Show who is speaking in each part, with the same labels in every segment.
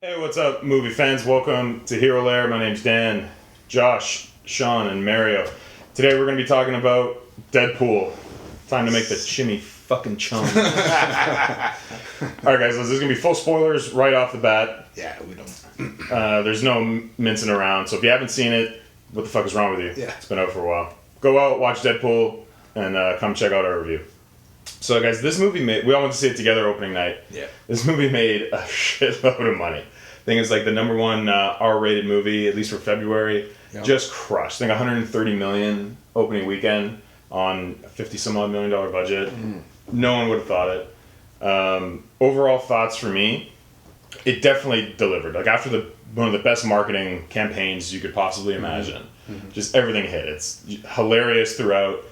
Speaker 1: Hey, what's up, movie fans? Welcome to Hero Lair. My name's Dan, Josh, Sean, and Mario. Today we're going to be talking about Deadpool. Time to make the chimmy fucking chum. Alright guys, this is going to be full spoilers right off the bat.
Speaker 2: Yeah, we don't.
Speaker 1: There's no mincing around, so if you haven't seen it, what the fuck is wrong with you?
Speaker 2: Yeah.
Speaker 1: It's been out for a while. Go out, watch Deadpool, and come check out our review. So guys, this movie we all went to see it together opening night.
Speaker 2: Yeah.
Speaker 1: This movie made a shitload of money. I think it's like the number one R-rated movie, at least for February. Yep. Just crushed. I think 130 million opening weekend on a 50-some-odd million dollar budget. No one would have thought it. Overall thoughts for me, it definitely delivered. Like after one of the best marketing campaigns you could possibly imagine. Just everything hit. It's hilarious throughout.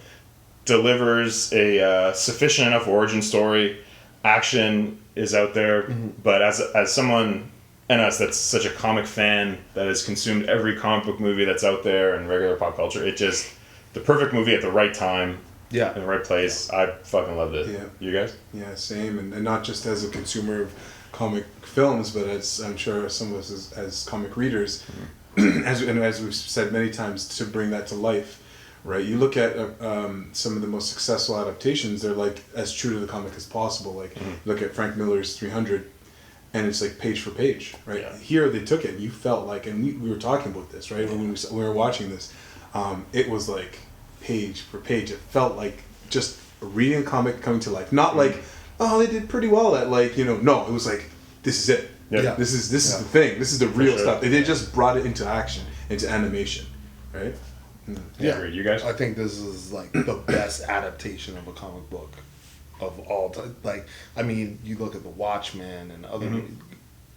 Speaker 1: Delivers a sufficient enough origin story. Action is out there, but as someone and us that's such a comic fan that has consumed every comic book movie that's out there and regular pop culture, it just the perfect movie at the right time, in the right place. I fucking loved it. Yeah. You guys?
Speaker 3: Yeah, same, and not just as a consumer of comic films, but as I'm sure some of us as comic readers, as we've said many times, to bring that to life. Right, you look at some of the most successful adaptations; they're like as true to the comic as possible. Like look at Frank Miller's 300, and it's like page for page. Right, here they took it. And you felt like, and we were talking about this, right? When we were watching this, it was like page for page. It felt like just a reading a comic coming to life. Not like, oh, they did pretty well at no, it was like this is it. Yeah, this is the thing. This is the real stuff. They just brought it into action, into animation, right?
Speaker 1: Yeah, agreed. You guys?
Speaker 2: I think this is like the best adaptation of a comic book of all time. Like, I mean, you look at The Watchmen and other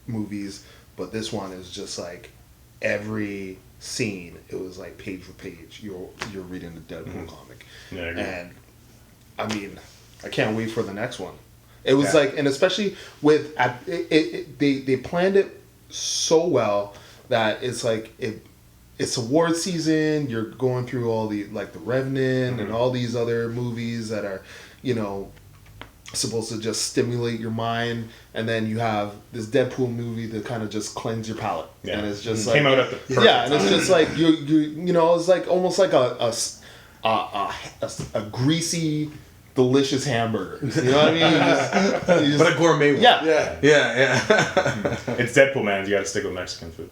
Speaker 2: movies, but this one is just like every scene. It was like page for page. You're reading the Deadpool comic, and I mean, I can't wait for the next one. It was like, and especially with they planned it so well that it's like It's award season. You're going through all the The Revenant and all these other movies that are, supposed to just stimulate your mind, and then you have this Deadpool movie that kind of just cleanse your palate. Yeah. And it's just
Speaker 1: came out at the perfect
Speaker 2: and it's just like it's like almost like a greasy, delicious hamburger. You know what I mean? You just,
Speaker 3: but a gourmet one.
Speaker 2: Yeah.
Speaker 1: It's Deadpool, man. You got to stick with Mexican food.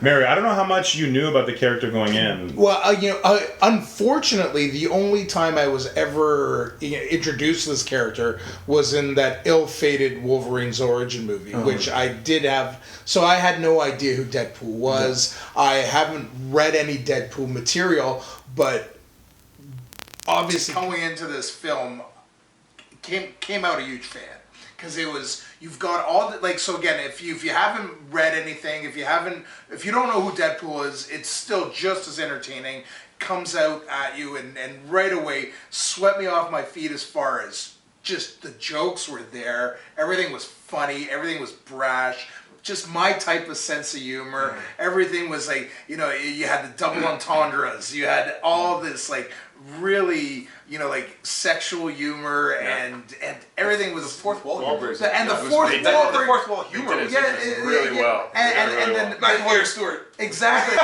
Speaker 1: Mary, I don't know how much you knew about the character going in.
Speaker 4: Well, unfortunately, the only time I was ever introduced to this character was in that ill-fated Wolverine's origin movie, which I did have. So I had no idea who Deadpool was. I haven't read any Deadpool material, but obviously going into this film came out a huge fan, because it was, you've got all the, so again, if you haven't read anything, if you don't know who Deadpool is, it's still just as entertaining. Comes out at you and right away swept me off my feet as far as just the jokes were there. Everything was funny, everything was brash, just my type of sense of humor. Everything was like, you had the double entendres, you had all this really, sexual humor and everything was
Speaker 5: the fourth wall humor.
Speaker 4: And the fourth wall humor.
Speaker 1: Really well.
Speaker 4: And then
Speaker 5: McAvoy Stewart.
Speaker 4: Exactly.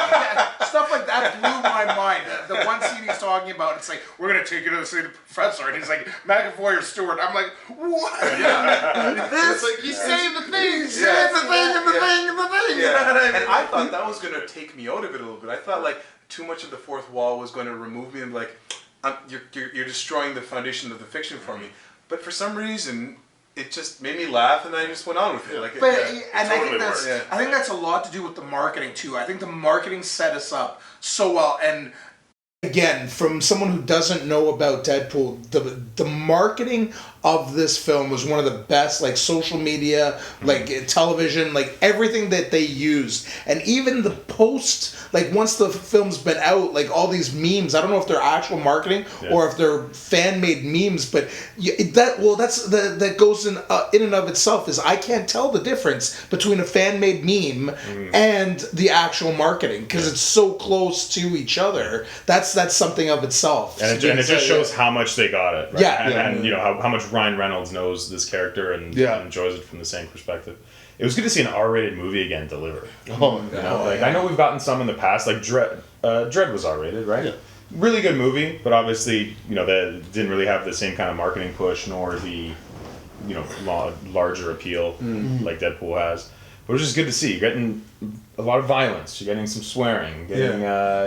Speaker 4: Stuff like that blew my mind. The one scene he's talking about, it's like, we're going to take you to see the professor. And he's like, McAvoy or Stewart. I'm like, what? It's like, you saved the thing. You saved the thing and the thing and the thing.
Speaker 5: You know what I mean? And I thought that was going to take me out of it a little bit. I thought too much of the fourth wall was going to remove me and be like, you're destroying the foundation of the fiction for me. But for some reason, it just made me laugh, and I just went on with it.
Speaker 4: I think that's a lot to do with the marketing too. I think the marketing set us up so well. And again, from someone who doesn't know about Deadpool, the marketing of this film was one of the best, social media, television, everything that they used. And even the post, once the film's been out, all these memes, I don't know if they're actual marketing or if they're fan-made memes, but that goes in and of itself, is I can't tell the difference between a fan-made meme and the actual marketing, because it's so close to each other. That's something of itself.
Speaker 1: And it just shows how much they got it. Right? And how much Ryan Reynolds knows this character and enjoys it from the same perspective. it was good to see an R-rated movie again deliver.
Speaker 2: Oh,
Speaker 1: You know, like I know we've gotten some in the past, like Dread. Dread was R-rated, right?
Speaker 2: Yeah.
Speaker 1: Really good movie, but obviously, you know, that didn't really have the same kind of marketing push nor the, you know, larger appeal like Deadpool has. But it was just good to see. You're getting a lot of violence. You're getting some swearing. Getting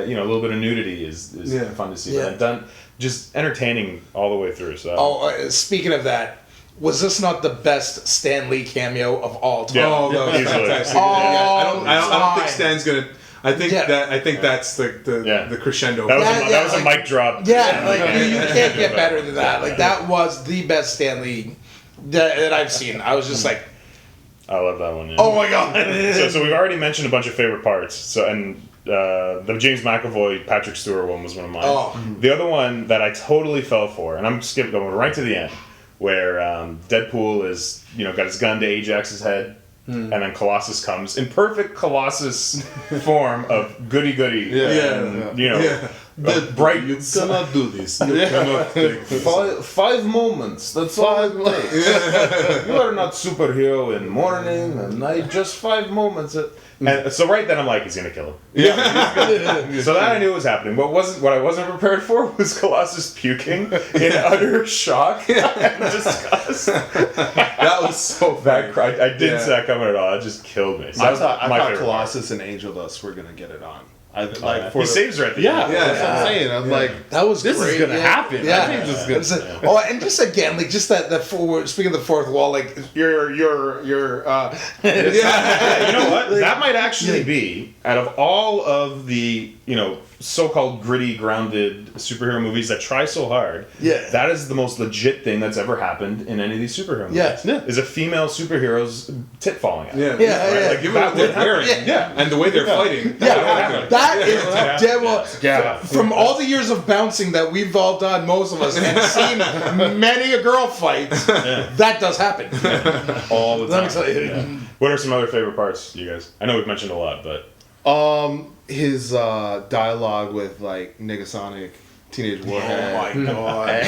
Speaker 1: you know, a little bit of nudity is fun to see.
Speaker 4: Yeah.
Speaker 1: But done just entertaining all the way through. So.
Speaker 4: Speaking of that, was this not the best Stan Lee cameo of all time?
Speaker 1: Yeah.
Speaker 5: Oh, that was
Speaker 1: Easily.
Speaker 5: fantastic.
Speaker 4: Oh,
Speaker 5: I don't think
Speaker 4: fine.
Speaker 5: Stan's gonna. I think that's the crescendo.
Speaker 1: That was,
Speaker 4: Yeah,
Speaker 1: that was
Speaker 4: like-
Speaker 1: a mic drop.
Speaker 4: Yeah, like you can't get better than that. Like that was the best Stan Lee that I've seen. I was just like,
Speaker 1: I love that one. Yeah.
Speaker 4: oh my god.
Speaker 1: So we've already mentioned a bunch of favorite parts. So and the James McAvoy, Patrick Stewart one was one of mine.
Speaker 4: Oh.
Speaker 1: The other one that I totally fell for, and I'm going right to the end, where Deadpool is, you know, got his gun to Ajax's head, and then Colossus comes in perfect Colossus form of goody goody. And, you know, bright.
Speaker 2: You cannot do this. You cannot take this.
Speaker 1: Five moments. That's all it takes. You are not superhero in morning and night. Just 5 moments. And so right then I'm like, he's gonna kill him. So that I knew was happening. What I wasn't prepared for was Colossus puking in utter shock and disgust.
Speaker 5: That was so funny.
Speaker 1: I didn't see that coming at all. It just killed me. So
Speaker 2: I
Speaker 1: that was
Speaker 2: thought
Speaker 1: my favorite
Speaker 2: Colossus and Angel Dust were gonna get it on.
Speaker 1: He saves her at the end.
Speaker 2: That's what I'm saying. I'm like,
Speaker 4: That was
Speaker 2: this
Speaker 4: great.
Speaker 2: is gonna happen.
Speaker 4: Yeah.
Speaker 2: I think this is gonna.
Speaker 4: Oh, and just again, like just that speaking of the fourth wall, like your
Speaker 1: You know what? That might actually be, out of all of the, you know, so-called gritty, grounded superhero movies that try so hard, that is the most legit thing that's ever happened in any of these superhero movies.
Speaker 4: Yeah.
Speaker 1: Is a female superhero's tit falling out.
Speaker 4: Yeah.
Speaker 5: Like, given
Speaker 1: That
Speaker 5: what they're
Speaker 1: would happen.
Speaker 5: wearing, and the way they're fighting,
Speaker 4: That is dead well.
Speaker 1: Yeah.
Speaker 4: From all the years of bouncing that we've all done, most of us, and seen many a girl fight, that does happen.
Speaker 1: All the time.
Speaker 4: Let me tell you.
Speaker 1: Yeah. What are some other favorite parts, you guys? I know we've mentioned a lot, but...
Speaker 2: His dialogue with like Negasonic, Teenage Warhead.
Speaker 4: Oh my god.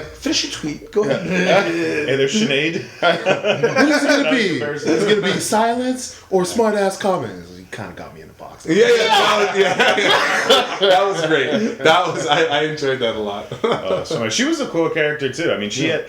Speaker 4: Finish your tweet. Go ahead.
Speaker 1: Hey, there's Sinead.
Speaker 2: What is it gonna be?
Speaker 1: That's
Speaker 2: Is it gonna be silence or smart ass comments? He kind of got me in the box.
Speaker 5: That was great. I enjoyed that a lot.
Speaker 1: So she was a cool character too. I mean, she had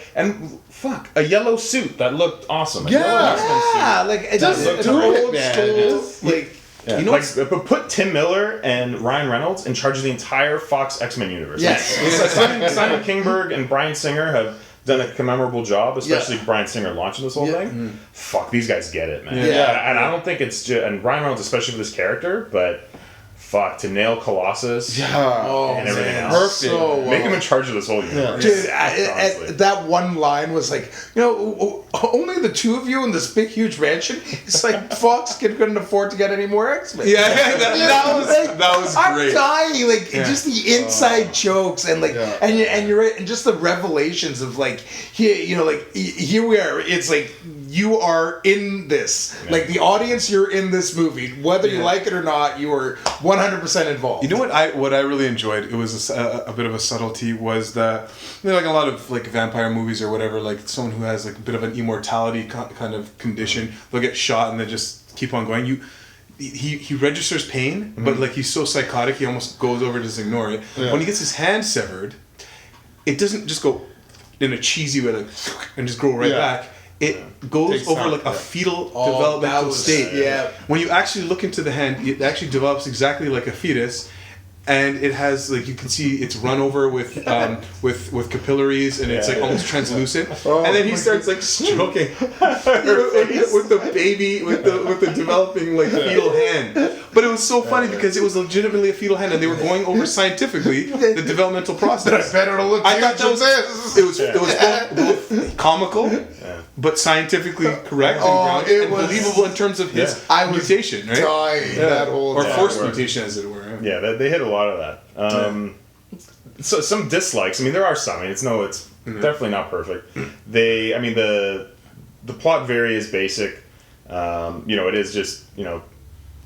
Speaker 1: a yellow suit that looked awesome. A yellow X-Men suit.
Speaker 4: Like it
Speaker 2: Just
Speaker 4: does
Speaker 2: do
Speaker 4: an
Speaker 2: it,
Speaker 4: old
Speaker 2: man.
Speaker 4: school, like.
Speaker 1: Yeah.
Speaker 2: You know
Speaker 1: like, but put Tim Miller and Ryan Reynolds in charge of the entire Fox X-Men universe.
Speaker 4: Yes.
Speaker 1: Simon Kingberg and Bryan Singer have done a commemorable job, especially Bryan Singer launching this whole thing. Fuck, these guys get it, man.
Speaker 4: Yeah.
Speaker 1: And I don't think it's just, and Ryan Reynolds especially for this character, but fuck, to nail Colossus and everything else.
Speaker 2: Perfect.
Speaker 4: So
Speaker 1: Make him in charge of this whole universe.
Speaker 4: Dude,
Speaker 1: Honestly.
Speaker 4: that one line was like, you know, only the two of you in this big, huge mansion. It's like Fox couldn't afford to get any more X-Men.
Speaker 5: That was
Speaker 4: I'm
Speaker 5: great.
Speaker 4: dying, like just the inside jokes and like, and you're right, and just the revelations of like, here, you know, like here we are. It's like you are in this, like the audience. You're in this movie, whether you like it or not. You are 100% involved.
Speaker 5: You know what I really enjoyed? It was a bit of a subtlety. Was that, you know, like a lot of like vampire movies or whatever, like someone who has like a bit of an immortality kind of condition, they'll get shot and they just keep on going. He registers pain, but like he's so psychotic, he almost goes over to just ignore it. When he gets his hand severed, it doesn't just go in a cheesy way, like, and just grow right back. It goes
Speaker 2: Takes
Speaker 5: over
Speaker 2: time.
Speaker 5: like a fetal
Speaker 4: that
Speaker 5: developmental
Speaker 4: was-
Speaker 5: state.
Speaker 4: yeah.
Speaker 5: When you actually look into the hand, it actually develops exactly like a fetus. And it has, like, you can see it's run over with capillaries, and it's like almost translucent. And then he starts like stroking with the baby, with the developing like fetal hand. But it was so funny because it was legitimately a fetal hand, and they were going over scientifically the developmental process.
Speaker 4: better to look.
Speaker 5: I thought that was it was both comical, but scientifically correct and grounded
Speaker 4: it
Speaker 5: and
Speaker 4: was-
Speaker 5: believable in terms of his mutation, right?
Speaker 4: Dying that whole
Speaker 5: Or
Speaker 4: time.
Speaker 5: forced mutation, as it were.
Speaker 1: Yeah, they hit a lot of that. So some dislikes. I mean, there are some. I mean, it's definitely not perfect. The plot very is basic. You know, it is just, you know,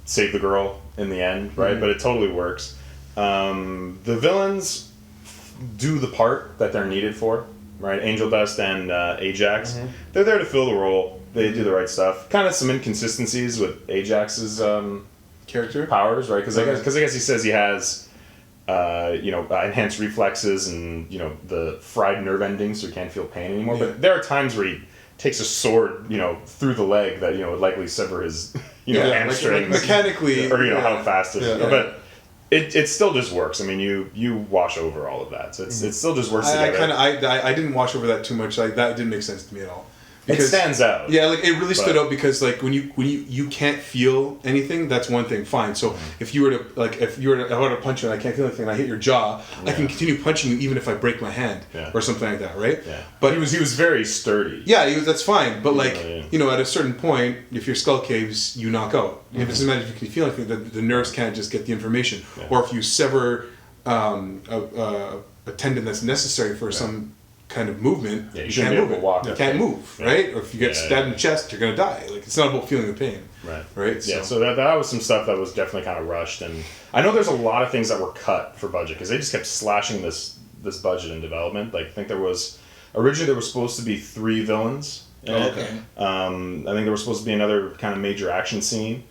Speaker 1: save the girl in the end, right? But it totally works. The villains do the part that they're needed for, right? Angel Dust and Ajax. They're there to fill the role. they do the right stuff. Kind of some inconsistencies with Ajax's
Speaker 3: Character?
Speaker 1: powers, right? Because I guess he says he has, enhanced reflexes and the fried nerve endings, so he can't feel pain anymore.
Speaker 3: Yeah.
Speaker 1: But there are times where he takes a sword, through the leg that would likely sever his, hamstring.
Speaker 3: Like mechanically,
Speaker 1: or how fast it is.
Speaker 3: Yeah.
Speaker 1: But it still just works. I mean, you wash over all of that, so it still just works together.
Speaker 3: I didn't wash over that too much. Like that didn't make sense to me at all.
Speaker 1: It stands out.
Speaker 3: Yeah, like it really stood out because like when you can't feel anything, that's one thing. Fine. So if you were to I were to punch you and I can't feel anything and I hit your jaw, I can continue punching you even if I break my hand or something like that, right?
Speaker 1: Yeah.
Speaker 3: But
Speaker 1: he was very sturdy.
Speaker 3: Yeah, that's fine. But like
Speaker 1: Yeah.
Speaker 3: at a certain point, if your skull caves, you knock out. It doesn't matter if you can feel anything. The nerves can't just get the information.
Speaker 1: Yeah.
Speaker 3: Or if you sever a tendon that's necessary for some kind of movement,
Speaker 1: Yeah, you
Speaker 3: you
Speaker 1: shouldn't
Speaker 3: can't
Speaker 1: be able
Speaker 3: move
Speaker 1: to walk
Speaker 3: it. You
Speaker 1: that
Speaker 3: can't
Speaker 1: thing.
Speaker 3: move,
Speaker 1: Yeah.
Speaker 3: right? Or if you get
Speaker 1: Yeah,
Speaker 3: stabbed in the chest, you're gonna die. Like it's not about feeling the pain,
Speaker 1: Right.
Speaker 3: right?
Speaker 1: Yeah, so that was some stuff that was definitely kind of rushed, and I know there's a lot of things that were cut for budget because they just kept slashing this budget in development. Like I think originally there was supposed to be 3 villains in it.
Speaker 4: Okay.
Speaker 1: I think there was supposed to be another kind of major action scene.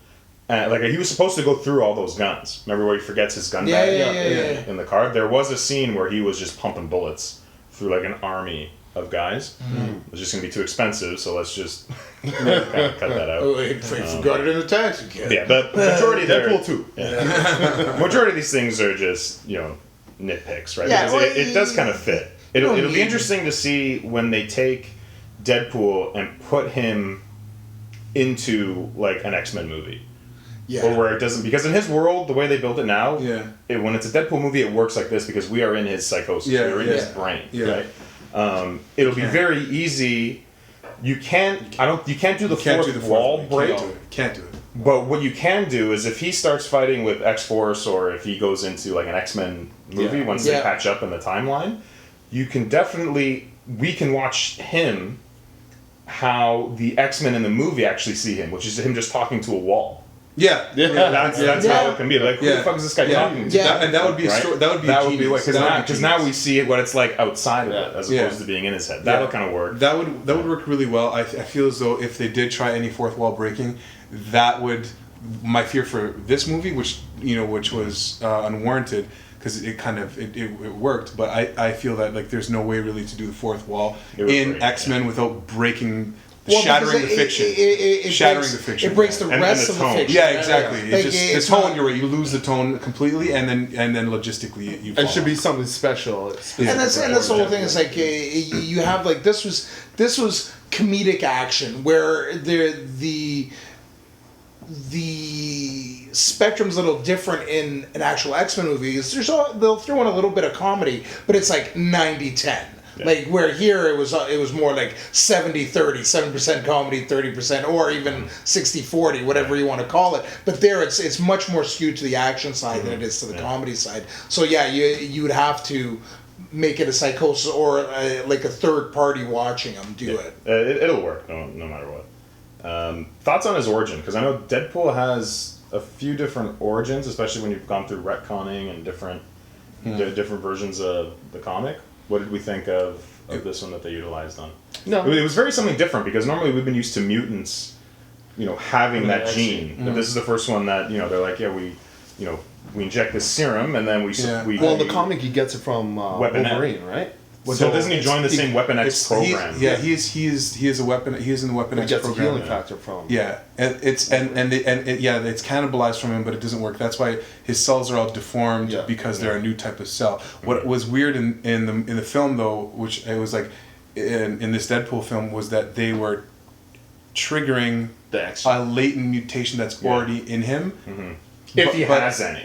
Speaker 1: Like he was supposed to go through all those guns. Remember where he forgets his gun bag in the car? There was a scene where he was just pumping bullets through like an army of guys. It's just gonna be too expensive, so let's just kind of cut that out.
Speaker 4: Oh, I forgot it in the taxi cab.
Speaker 1: Yeah, but majority of
Speaker 2: Deadpool 2.
Speaker 1: Yeah. Majority of these things are just nitpicks, right?
Speaker 4: Yeah,
Speaker 1: Because
Speaker 4: well,
Speaker 1: it does kind of fit. It'll be interesting to see when they take Deadpool and put him into like an X-Men movie.
Speaker 4: Yeah.
Speaker 1: Or where it doesn't, because in his world, the way they built it now,
Speaker 3: Yeah.
Speaker 1: when it's a Deadpool movie, it works like this because we are in his psychosis, we're in his brain, right? It'll be very easy. You can't do the fourth wall break.
Speaker 3: Can't do it.
Speaker 1: But what you can do is if he starts fighting with X-Force or if he goes into like an X-Men movie once they catch up in the timeline, we can watch him how the X-Men in the movie actually see him, which is him just talking to a wall.
Speaker 3: Yeah.
Speaker 1: That's how it can be. Like, who the fuck is this guy talking to?
Speaker 3: And that would be
Speaker 1: right?
Speaker 3: that would be genius.
Speaker 1: Because now we see what it's like outside of it as opposed to being in his head. That'll kind of work.
Speaker 3: That would work really well. I feel as though if they did try any fourth wall breaking, that would my fear for this movie, which was unwarranted because it worked. But I feel that like there's no way really to do the fourth wall in X-Men without breaking. Shattering the fiction.
Speaker 4: It breaks the rest of the fiction.
Speaker 3: Yeah, exactly.
Speaker 4: Like,
Speaker 3: the tone. You're right. You lose the tone completely, and then logistically you.
Speaker 2: It should be something special.
Speaker 4: And that's the whole thing. Is like you have like this was comedic action where the spectrum's a little different in an actual X-Men movie. They'll throw in a little bit of comedy, but it's like 90-10. Yeah. Like where here it was more like 70-30, 7% comedy, 30%, or even 60-40, whatever you want to call it. But there it's much more skewed to the action side than it is to the comedy side. So you would have to make it a psychosis or like a third party watching them do it.
Speaker 1: It'll work no matter what. Thoughts on his origin? Because I know Deadpool has a few different origins, especially when you've gone through retconning and different versions of the comic. What did we think of this one that they utilized on? No, it was very something different because normally we've been used to mutants, having that gene. But this is the first one that they're like, we inject this serum and then we.
Speaker 2: Well, in the comic he gets it from Wolverine, right?
Speaker 1: So doesn't he join the same Weapon X program?
Speaker 3: He is a weapon. He is in the Weapon X program.
Speaker 2: He gets a healing factor from.
Speaker 3: Yeah, and it's cannibalized from him, but it doesn't work. That's why his cells are all deformed because they're a new type of cell. What was weird in the film though, which it was like in this Deadpool film, was that they were triggering a latent mutation that's already in him.
Speaker 1: Mm-hmm. If he has any.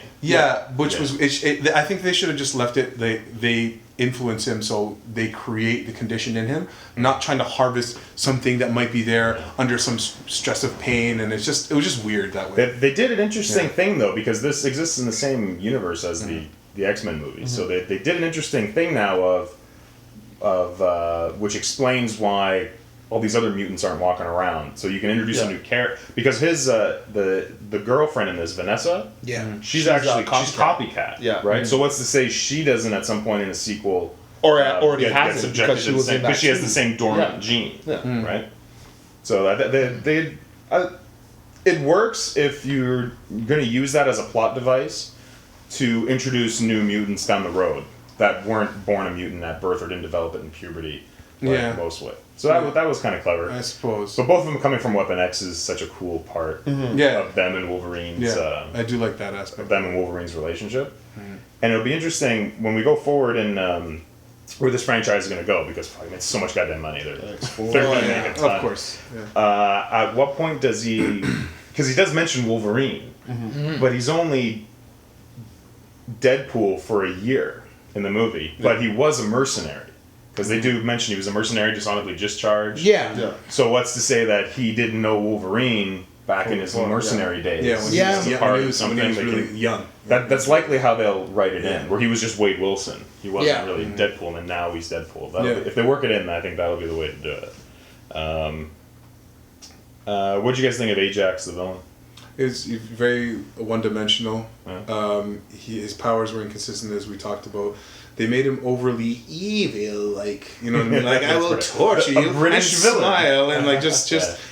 Speaker 3: Which was I think they should have just left it. They influence him, so they create the condition in him, not trying to harvest something that might be there under some stress of pain, and it was just weird that way.
Speaker 1: They did an interesting thing though, because this exists in the same universe as the X-Men movies. So they did an interesting thing now of which explains why all these other mutants aren't walking around. So you can introduce a new character because his the girlfriend in this, Vanessa, she's copycat, right? So what's to say she doesn't at some point in a sequel
Speaker 2: or already has it
Speaker 1: because she has the same dormant gene, right? So it works if you're going to use that as a plot device to introduce new mutants down the road that weren't born a mutant at birth or didn't develop it in puberty like most would. So that was kind of clever.
Speaker 3: I suppose.
Speaker 1: But both of them coming from Weapon X is such a cool part of them and Wolverine's.
Speaker 3: Yeah, I do like that aspect.
Speaker 1: Of them and Wolverine's relationship. And it'll be interesting when we go forward and where this franchise is going to go, because fucking it's so much goddamn money. They're going to make a ton.
Speaker 3: Of course. Yeah.
Speaker 1: At what point does he... Because he does mention Wolverine, but he's only Deadpool for a year in the movie, but he was a mercenary. Because they do mention he was a mercenary dishonorably discharged.
Speaker 4: Yeah.
Speaker 1: So what's to say that he didn't know Wolverine back in his mercenary days?
Speaker 3: Yeah, when he was really young.
Speaker 1: That's likely how they'll write it in, where he was just Wade Wilson. He wasn't really Deadpool, and now he's Deadpool. If they work it in, I think that'll be the way to do it. What'd you guys think of Ajax, the villain?
Speaker 3: It's very one-dimensional. His powers were inconsistent, as we talked about. They made him overly evil, like, you know what I mean? Like, I will torture you,
Speaker 1: British
Speaker 3: and
Speaker 1: villain.
Speaker 3: Smile, and like just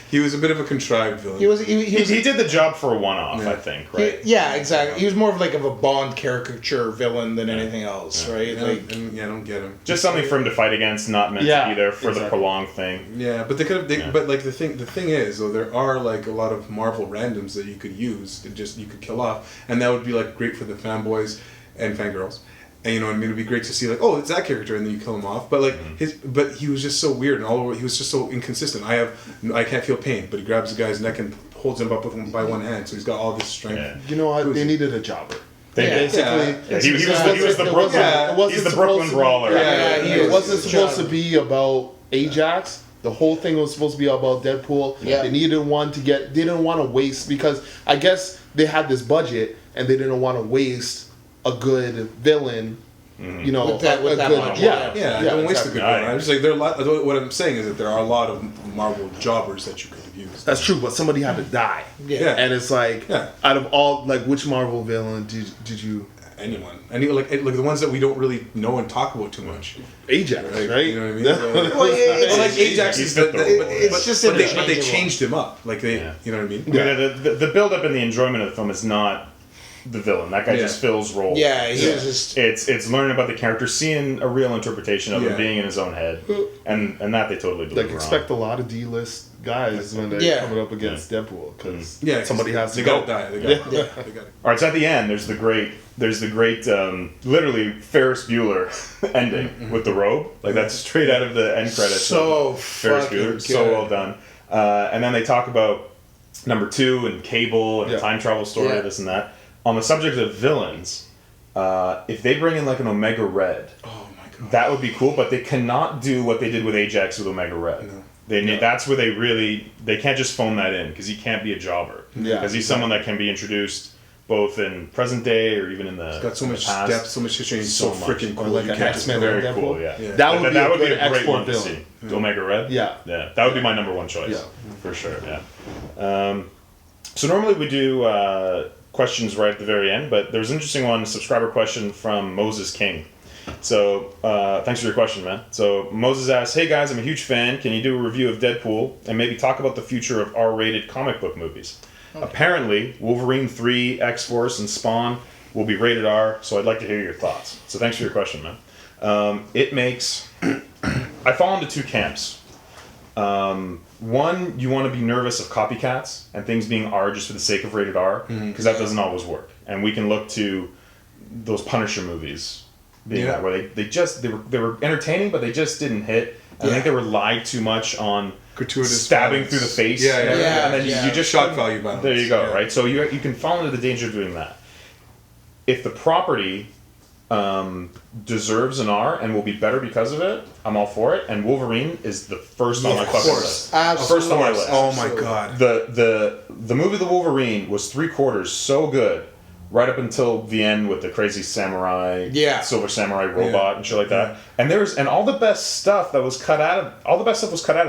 Speaker 3: he was a bit of a contrived villain.
Speaker 1: He did the job for a one-off, I think, right?
Speaker 4: Exactly. He was more of like a Bond caricature villain than anything else, right?
Speaker 3: I don't get him.
Speaker 1: Just something for him to fight against, not meant to be there for the prolonged thing.
Speaker 3: Yeah, but they could have. But like the thing is, though, there are like a lot of Marvel randoms that you could use to you could kill off, and that would be like great for the fanboys and fangirls. And you know what I mean? It'd be great to see like, oh, it's that character, and then you kill him off. But like but he was just so weird, and he was just so inconsistent. I can't feel pain, but he grabs the guy's neck and holds him up by one hand, so he's got all this strength.
Speaker 1: Yeah.
Speaker 2: You know what? They needed a jobber.
Speaker 1: Basically, he was the Brooklyn. He's the Brooklyn brawler.
Speaker 2: It wasn't supposed to be about Ajax. The whole thing was supposed to be about Deadpool.
Speaker 4: Yeah.
Speaker 2: They needed one to get. They didn't want to waste, because I guess they had this budget and they didn't want to waste a good villain. You know,
Speaker 4: with that
Speaker 2: good,
Speaker 4: much.
Speaker 3: Don't waste a good villain. I'm just like what I'm saying is that there are a lot of Marvel jobbers that you could have used.
Speaker 2: That's true, but somebody had to die.
Speaker 3: Yeah.
Speaker 2: And it's like, out of all, like, which Marvel villain did you?
Speaker 3: Anyone. Like the ones that we don't really know and talk about too much.
Speaker 2: Ajax, right?
Speaker 3: You know what I mean?
Speaker 2: Well,
Speaker 3: Ajax is but they
Speaker 4: interchangeable.
Speaker 3: changed him up. Like you know what I mean?
Speaker 1: The build-up and the enjoyment of the film is not the villain. That guy just fills role.
Speaker 4: Yeah, he was just...
Speaker 1: It's learning about the character, seeing a real interpretation of him being in his own head, and that they totally deliver.
Speaker 2: Like, expect a lot of D-list guys when they're coming up against Deadpool, because somebody has to go.
Speaker 3: They gotta die. They gotta.
Speaker 1: All right, so at the end, there's the great, literally Ferris Bueller ending with the robe. Like, that's straight out of the end credits.
Speaker 4: So
Speaker 1: Ferris
Speaker 4: fucking
Speaker 1: Bueller,
Speaker 4: good.
Speaker 1: so well done. And then they talk about number 2 and Cable and the time travel story, this and that. On the subject of villains, if they bring in like an Omega Red,
Speaker 3: Oh my god,
Speaker 1: that would be cool. But they cannot do what they did with Ajax with Omega Red.
Speaker 3: No.
Speaker 1: They need, that's where they can't just phone that in, because he can't be a jobber. Because he's someone that can be introduced both in present day or even in the
Speaker 3: he's got so much
Speaker 1: past.
Speaker 3: depth, so much history, and he's so freaking cool.
Speaker 2: like
Speaker 3: You
Speaker 2: an
Speaker 3: can't just
Speaker 2: X-Men
Speaker 1: Very
Speaker 2: Deadpool?
Speaker 1: cool, yeah.
Speaker 2: That would be a good
Speaker 1: great
Speaker 2: export
Speaker 1: one to
Speaker 2: villain.
Speaker 1: see. Omega Red?
Speaker 2: Yeah.
Speaker 1: That would be my number one choice.
Speaker 2: Yeah.
Speaker 1: For sure, yeah. So normally we do questions right at the very end, but there's an interesting one, a subscriber question from Moses King. So, thanks for your question, man. So, Moses asks, hey guys, I'm a huge fan. Can you do a review of Deadpool and maybe talk about the future of R-rated comic book movies? Okay. Apparently, Wolverine 3, X-Force, and Spawn will be rated R, so I'd like to hear your thoughts. So, thanks for your question, man. It makes... I fall into two camps. One, you want to be nervous of copycats and things being R just for the sake of rated R, because that doesn't always work. And we can look to those Punisher movies being that, where they were entertaining, but they just didn't hit. And I think they were lied too much on
Speaker 3: gratuitous
Speaker 1: stabbing
Speaker 3: violence.
Speaker 1: through the face.
Speaker 3: And
Speaker 1: then you just
Speaker 3: shock value violence.
Speaker 1: There you go, right? So you can fall into the danger of doing that. If the property deserves an R and will be better because of it, I'm all for it. And Wolverine is the first on my fucking list. First on my list.
Speaker 3: Oh my god.
Speaker 1: The movie The Wolverine was 3/4 so good, right up until the end with the crazy samurai, Silver Samurai robot and shit like that. And all the best stuff that was cut out of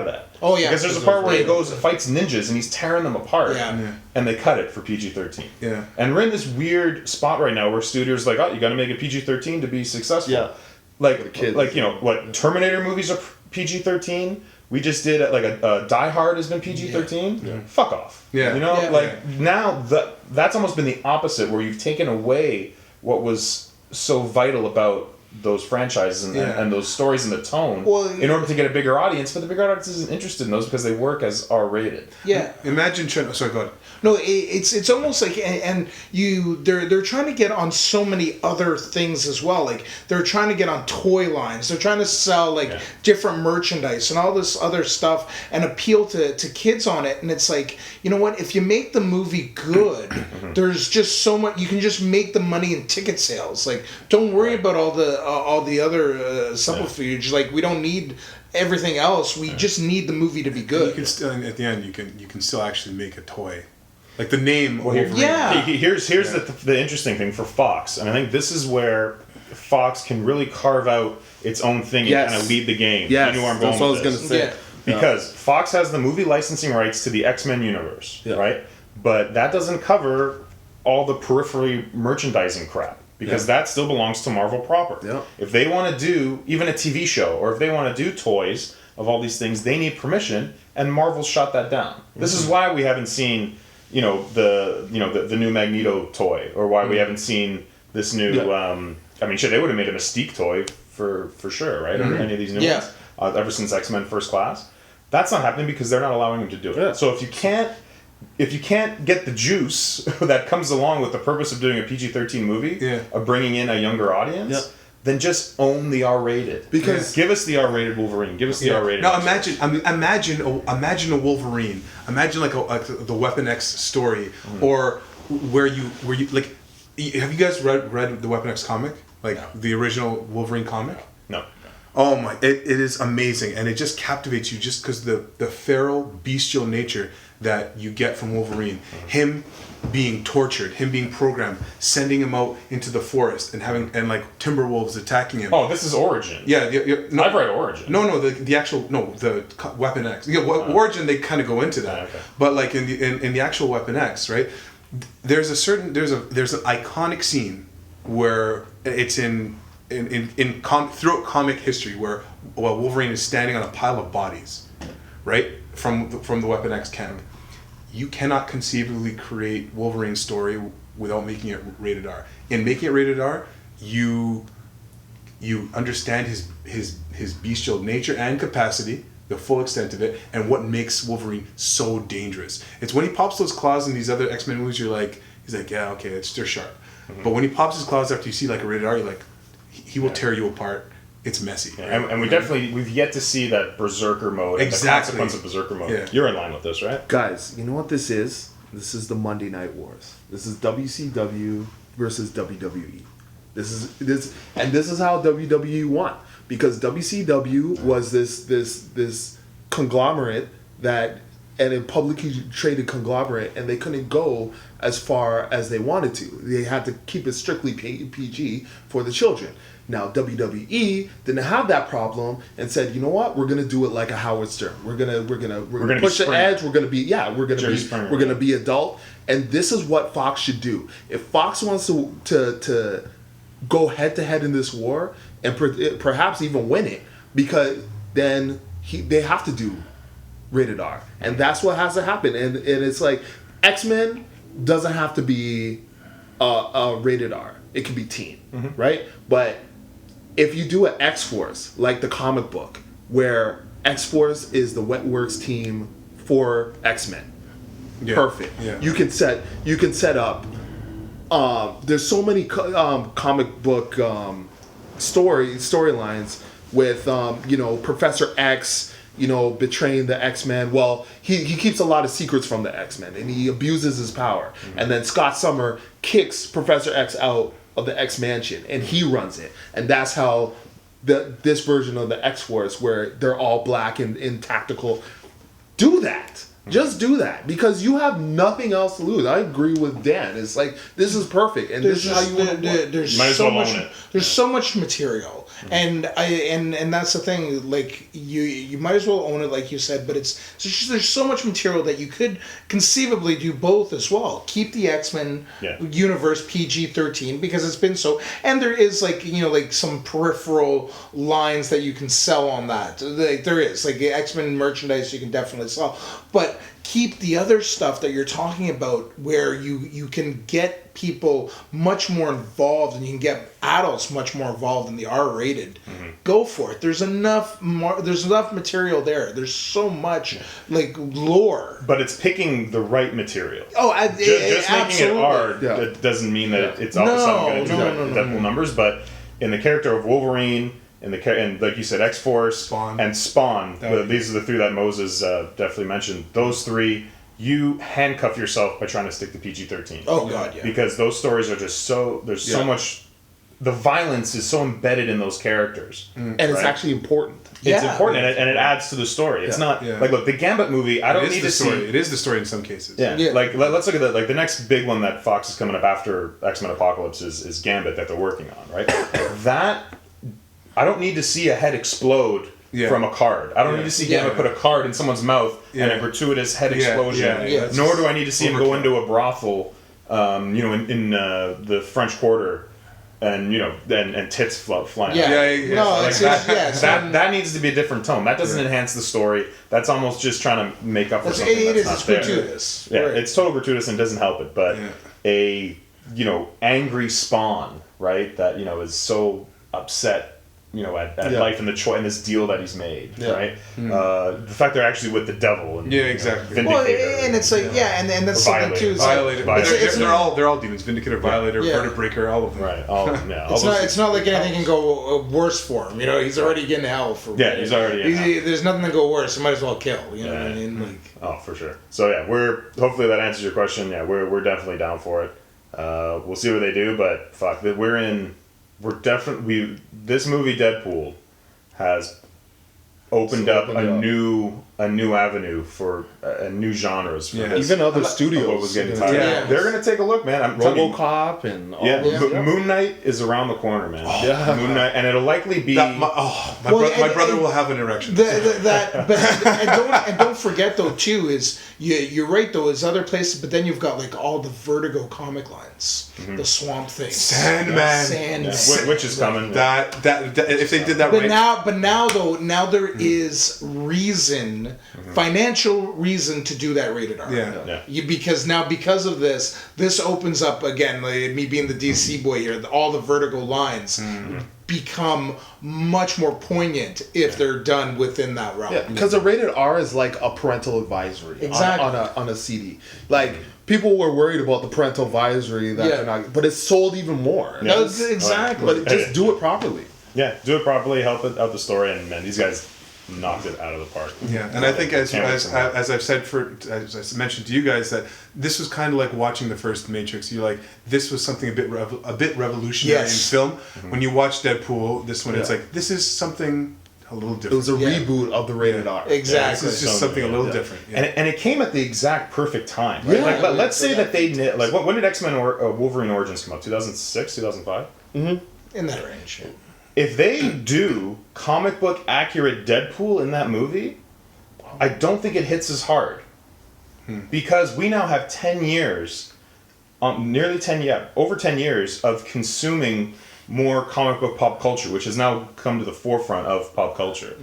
Speaker 1: that.
Speaker 4: Oh yeah.
Speaker 1: Because there's a part where he goes and fights ninjas and he's tearing them apart.
Speaker 4: Yeah.
Speaker 1: And they cut it for PG-13.
Speaker 3: Yeah.
Speaker 1: And we're in this weird spot right now where studios are like, oh, you got to make it PG-13 to be successful.
Speaker 2: Yeah.
Speaker 1: Like you know what? Terminator movies are PG-13, We just did like a Die Hard has been PG-13.
Speaker 3: Yeah.
Speaker 1: Fuck off.
Speaker 3: Yeah.
Speaker 1: You know,
Speaker 4: Yeah.
Speaker 1: like now that's almost been the opposite, where you've taken away what was so vital about those franchises and those stories and the tone in order to get a bigger audience, but the bigger audience isn't interested in those because they work as R-rated.
Speaker 4: Yeah.
Speaker 3: Imagine trying. Sorry, go ahead.
Speaker 4: No, it's almost like, and they're trying to get on so many other things as well. Like they're trying to get on toy lines. They're trying to sell different merchandise and all this other stuff and appeal to kids on it. And it's like, you know what? If you make the movie good, there's just so much. You can just make the money in ticket sales. Like, don't worry about all the other subterfuge. Like, we don't need everything else. We just need the movie to be good.
Speaker 3: You can still, at the end, you can still actually make a toy. Like the name Wolverine.
Speaker 4: Yeah.
Speaker 1: Here's the interesting thing for Fox, and I think this is where Fox can really carve out its own thing and kind of lead the game.
Speaker 2: Yes,
Speaker 1: You know where I'm going
Speaker 2: that's what I was
Speaker 1: with
Speaker 2: going to
Speaker 1: this.
Speaker 2: say.
Speaker 4: Yeah.
Speaker 1: Because Fox has the movie licensing rights to the X-Men universe,
Speaker 2: Yeah.
Speaker 1: right? But that doesn't cover all the periphery merchandising crap. Because that still belongs to Marvel proper.
Speaker 2: Yeah.
Speaker 1: If they want to do even a TV show, or if they want to do toys of all these things, they need permission, and Marvel's shot that down. This is why we haven't seen, the new Magneto toy, or why we haven't seen this new. I mean, shit, they would have made a Mystique toy for sure, right? Or any of these new ones, ever since X-Men First Class. That's not happening because they're not allowing them to do it.
Speaker 2: Yeah.
Speaker 1: So if you can't get the juice that comes along with the purpose of doing a PG-13 movie, of bringing in a younger audience, then just own the R-rated.
Speaker 2: Because
Speaker 1: give us the R-rated Wolverine. Give us the R-rated.
Speaker 3: Now imagine a Wolverine. Imagine like the Weapon X story, or where you like. Have you guys read the Weapon X comic? Like the original Wolverine comic?
Speaker 1: No.
Speaker 3: Oh my! It is amazing, and it just captivates you just because the feral, bestial nature that you get from Wolverine. Him being tortured, him being programmed, sending him out into the forest and like timber wolves attacking him.
Speaker 1: Oh, this is Origin.
Speaker 3: Yeah, no,
Speaker 1: I've read Origin.
Speaker 3: No, the Weapon X. Yeah, Origin they kind of go into that, but like in the actual Weapon X, right? There's an iconic scene where it's throughout comic history where Wolverine is standing on a pile of bodies, right, from the Weapon X camp. You cannot conceivably create Wolverine's story without making it rated R. In making it rated R, you understand his bestial nature and capacity, the full extent of it, and what makes Wolverine so dangerous. It's when he pops those claws in these other X-Men movies, he's like, yeah, okay, they're sharp. But when he pops his claws after you see like a rated R, you're like, he will tear you apart. It's messy.
Speaker 1: Yeah, and we've yet to see that Berserker mode.
Speaker 3: Exactly.
Speaker 1: And the consequence of Berserker mode.
Speaker 3: Yeah.
Speaker 1: You're in line with this, right?
Speaker 2: guys, you know what this is? This is the Monday Night Wars. This is WCW versus WWE. This is how WWE won, because WCW was this conglomerate and a publicly traded conglomerate, and they couldn't go as far as they wanted to. They had to keep it strictly PG for the children. Now WWE didn't have that problem and said, you know what, we're gonna do it like a Howard Stern. We're gonna push the edge. We're gonna be adult, and this is what Fox should do. If Fox wants to go head to head in this war and perhaps even win it, because then they have to do rated R, and that's what has to happen. And it's like X-Men doesn't have to be rated R. It can be teen, right? But if you do an X-Force, like the comic book, where X-Force is the Wetworks team for X-Men, perfect. Yeah. You can set up. There's so many comic book storylines with Professor X, betraying the X-Men. Well, he keeps a lot of secrets from the X-Men, and he abuses his power. And then Scott Summer kicks Professor X out of the X-Mansion, and he runs it. And that's how this version of the X-Force, where they're all black and tactical, do that. Just do that, because you have nothing else to lose. I agree with Dan. It's like, this is perfect, and this is how you want to work.
Speaker 4: There's
Speaker 1: Might as
Speaker 4: so
Speaker 1: well
Speaker 4: much.
Speaker 1: own it.
Speaker 4: There's so much material, And that's the thing. Like you might as well own it, like you said. But there's so much material that you could conceivably do both as well. Keep the X-Men universe PG-13 because it's been so. And there is like some peripheral lines that you can sell on that. Like there is like the X-Men merchandise you can definitely sell, but keep the other stuff that you're talking about where you can get people much more involved and you can get adults much more involved in the R-rated. Go for it. There's enough material there. There's so much like lore.
Speaker 1: But it's picking the right material.
Speaker 4: Oh,
Speaker 1: just making it R
Speaker 2: Yeah.
Speaker 1: doesn't mean that it's all of a sudden going to do Deadpool numbers. But in the character of Wolverine, and like you said, X-Force, Spawn. These are the three that Moses definitely mentioned. Those three, you handcuff yourself by trying to stick to PG-13.
Speaker 4: Oh God, yeah.
Speaker 1: Because those stories are just so so much. The violence is so embedded in those characters,
Speaker 2: and it's actually important.
Speaker 1: It's important, and it adds to the story. It's not like look the Gambit movie. I don't need to see.
Speaker 3: It is the story in some cases.
Speaker 1: Yeah. Like let's look at the next big one that Fox is coming up after X-Men Apocalypse is Gambit that they're working on, right? That. I don't need to see a head explode from a card. I don't need to see Gambit put a card in someone's mouth and a gratuitous head explosion. Nor do I need to see him go into a brothel, in the French Quarter, and and tits flying.
Speaker 4: No,
Speaker 1: that needs to be a different tone. That doesn't enhance the story. That's almost just trying to make up for something that's not there.
Speaker 4: Gratuitous.
Speaker 1: Yeah, it's total gratuitous and doesn't help it. But a angry Spawn, right? That is so upset. At life and and this deal that he's made, right? The fact they're actually with the devil and
Speaker 3: exactly.
Speaker 1: Vindicator,
Speaker 4: and it's like and that's something too.
Speaker 3: Violator. They're all demons. Vindicator, Violator, Vertebreaker, all of them.
Speaker 1: Right. All of them. Yeah.
Speaker 4: It's not like anything can go worse for him. He's already getting hell for.
Speaker 1: Yeah, he's already.
Speaker 4: There's nothing to go worse. You might as well kill. You know what I mean? Like.
Speaker 1: Oh, for sure. So hopefully that answers your question. Yeah, we're definitely down for it. We'll see what they do, but fuck, this movie Deadpool has opened up a new avenue for new genres. For this.
Speaker 2: Even other studios.
Speaker 1: What was getting tired. They're gonna take a look, man. I'm
Speaker 2: RoboCop and all those.
Speaker 1: Moon Knight is around the corner, man. Moon Knight, and it'll likely be.
Speaker 3: My brother will have an erection.
Speaker 4: And don't forget though too is you're right though is other places, but then you've got like all the Vertigo comic lines, the Swamp Thing,
Speaker 3: Sandman,
Speaker 1: which is coming.
Speaker 3: That if they did that
Speaker 4: but now there is reason, financial reason to do that rated R. Because of this opens up again. Like, me being the DC boy here, all the Vertigo lines become much more poignant if they're done within that realm.
Speaker 2: Yeah, because a rated R is like a parental advisory on a CD. Like people were worried about the parental advisory they're not, but it's sold even more.
Speaker 4: Exactly.
Speaker 2: But just do it properly.
Speaker 1: Yeah, do it properly, help it out the story, and man, these guys knocked it out of the park.
Speaker 3: Yeah, and I think as I've said as I mentioned to you guys that this was kind of like watching the first Matrix. You're like, this was something a bit revolutionary in film. When you watch Deadpool, this one it's like this is something a little different.
Speaker 2: It was a reboot of the rated R.
Speaker 4: Exactly.
Speaker 3: This is just something a little different.
Speaker 1: Yeah. And it came at the exact perfect time. Right?
Speaker 2: Yeah.
Speaker 1: Let's say that they when did X-Men or Wolverine Origins come out? 2006, 2005?
Speaker 4: In that range.
Speaker 1: If they do comic book accurate Deadpool in that movie, I don't think it hits as hard. Because we now have 10 years, over 10 years of consuming more comic book pop culture, which has now come to the forefront of pop culture.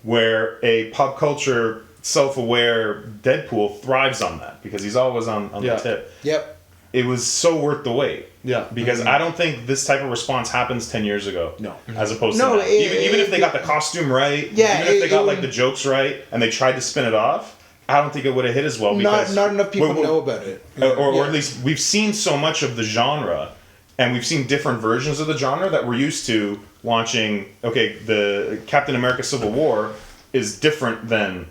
Speaker 1: Where a pop culture, self-aware Deadpool thrives on that because he's always on the tip.
Speaker 4: Yep.
Speaker 1: It was so worth the wait.
Speaker 2: Yeah.
Speaker 1: Because I don't think this type of response happens 10 years ago.
Speaker 2: No.
Speaker 1: As opposed to now. Even if they got the costume right, even if they got like the jokes right, and they tried to spin it off, I don't think it would have hit as well. Because
Speaker 4: not enough people know about it.
Speaker 1: Or at least we've seen so much of the genre, and we've seen different versions of the genre that we're used to watching. Okay, the Captain America Civil War is different than,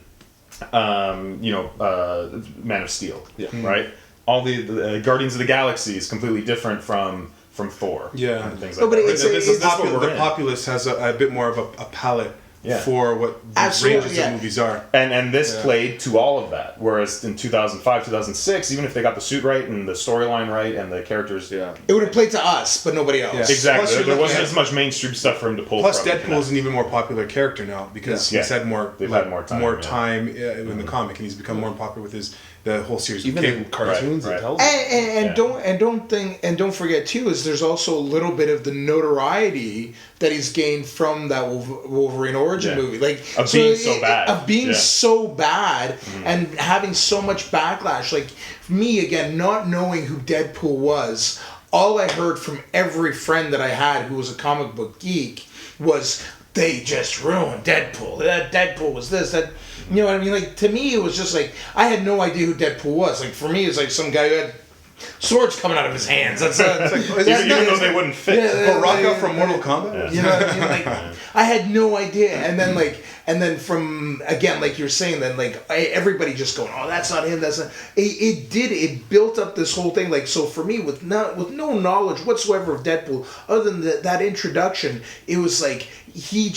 Speaker 1: Man of Steel. Right? All the Guardians of the Galaxy is completely different from Thor.
Speaker 3: Yeah.
Speaker 1: And things like that.
Speaker 3: The populace has a bit more of a palette
Speaker 1: Yeah.
Speaker 3: for what the
Speaker 4: Absolutely,
Speaker 3: ranges
Speaker 4: yeah.
Speaker 3: of movies are.
Speaker 1: And this played to all of that. Whereas in 2005, 2006, even if they got the suit right and the storyline right and the characters,
Speaker 2: Yeah.
Speaker 4: It would have played to us, but nobody else.
Speaker 3: Yeah.
Speaker 1: exactly.
Speaker 3: Plus, you're
Speaker 1: There wasn't
Speaker 3: looking at-
Speaker 1: as much mainstream stuff for him to pull.
Speaker 3: Plus,
Speaker 1: from.
Speaker 3: Deadpool's an even more popular character now because
Speaker 1: Yeah.
Speaker 3: he's had more
Speaker 1: They've had more time,
Speaker 3: in the comic, and he's become more popular with the whole series.
Speaker 2: Even
Speaker 3: of
Speaker 2: in cartoons,
Speaker 1: Right,
Speaker 2: it tells
Speaker 1: right.
Speaker 2: you.
Speaker 4: Don't forget too is there's also a little bit of the notoriety that he's gained from that Wolverine origin
Speaker 1: Yeah.
Speaker 4: movie, like
Speaker 1: Of being so bad.
Speaker 4: of being
Speaker 1: Yeah.
Speaker 4: so bad and having so much backlash. Like me again, not knowing who Deadpool was, all I heard from every friend that I had who was a comic book geek was they just ruined Deadpool. That Deadpool was this, that. You know what I mean? Like, to me, it was just like, I had no idea who Deadpool was. Like, for me, it's like some guy who had swords coming out of his hands. That's
Speaker 1: even though they wouldn't fit.
Speaker 3: Baraka from Mortal Kombat.
Speaker 4: You know what I mean? Like, I had no idea. And then from, again, like you're saying, then like everybody just going, oh, that's not him. That's not. It built up this whole thing. Like, so for me, with no knowledge whatsoever of Deadpool, other than that introduction, it was like he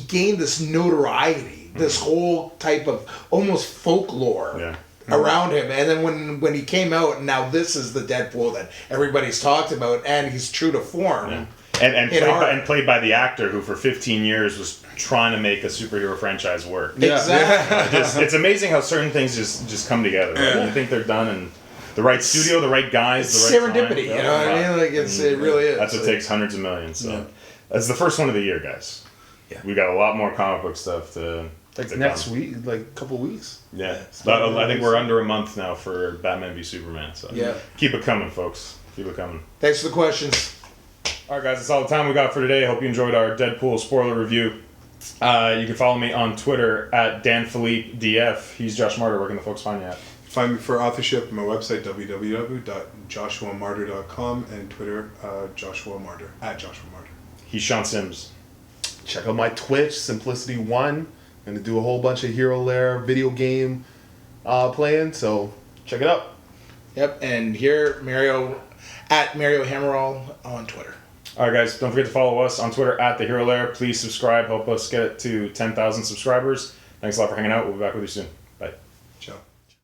Speaker 4: gained this notoriety. This whole type of almost folklore around him, and then when he came out, and now this is the Deadpool that everybody's talked about, and he's true to form.
Speaker 1: Yeah. And played by the actor who for 15 years was trying to make a superhero franchise work.
Speaker 2: Yeah.
Speaker 4: Exactly.
Speaker 1: It's amazing how certain things just come together. Right?
Speaker 4: Yeah.
Speaker 1: You think they're done, and the right studio, the right guys, the right
Speaker 4: Serendipity,
Speaker 1: time.
Speaker 4: you know what I mean? Like it really is.
Speaker 1: That's what takes hundreds of millions. So that's the first one of the year, guys. Yeah. We got a lot more comic book stuff to.
Speaker 2: Like next week, like a couple weeks.
Speaker 1: Yeah, I think we're under a month now for Batman v Superman. So keep it coming, folks. Keep it coming.
Speaker 4: Thanks for the questions.
Speaker 1: All right, guys, that's all the time we got for today. Hope you enjoyed our Deadpool spoiler review. You can follow me on Twitter at DanPhilippeDF. He's Josh Martyr. Where can the folks find you at?
Speaker 3: Find me for authorship on my website, www.joshuamartyr.com, and Twitter, Joshua Martyr, at Joshua Martyr.
Speaker 1: He's Sean Sims.
Speaker 2: Check out my Twitch, Simplicity1. Going to do a whole bunch of Hero Lair video game playing, so check it out.
Speaker 4: Yep, and here Mario at Mario Hammerall on Twitter.
Speaker 1: All right, guys, don't forget to follow us on Twitter at the Hero Lair. Please subscribe. Help us get it to 10,000 subscribers. Thanks a lot for hanging out. We'll be back with you soon.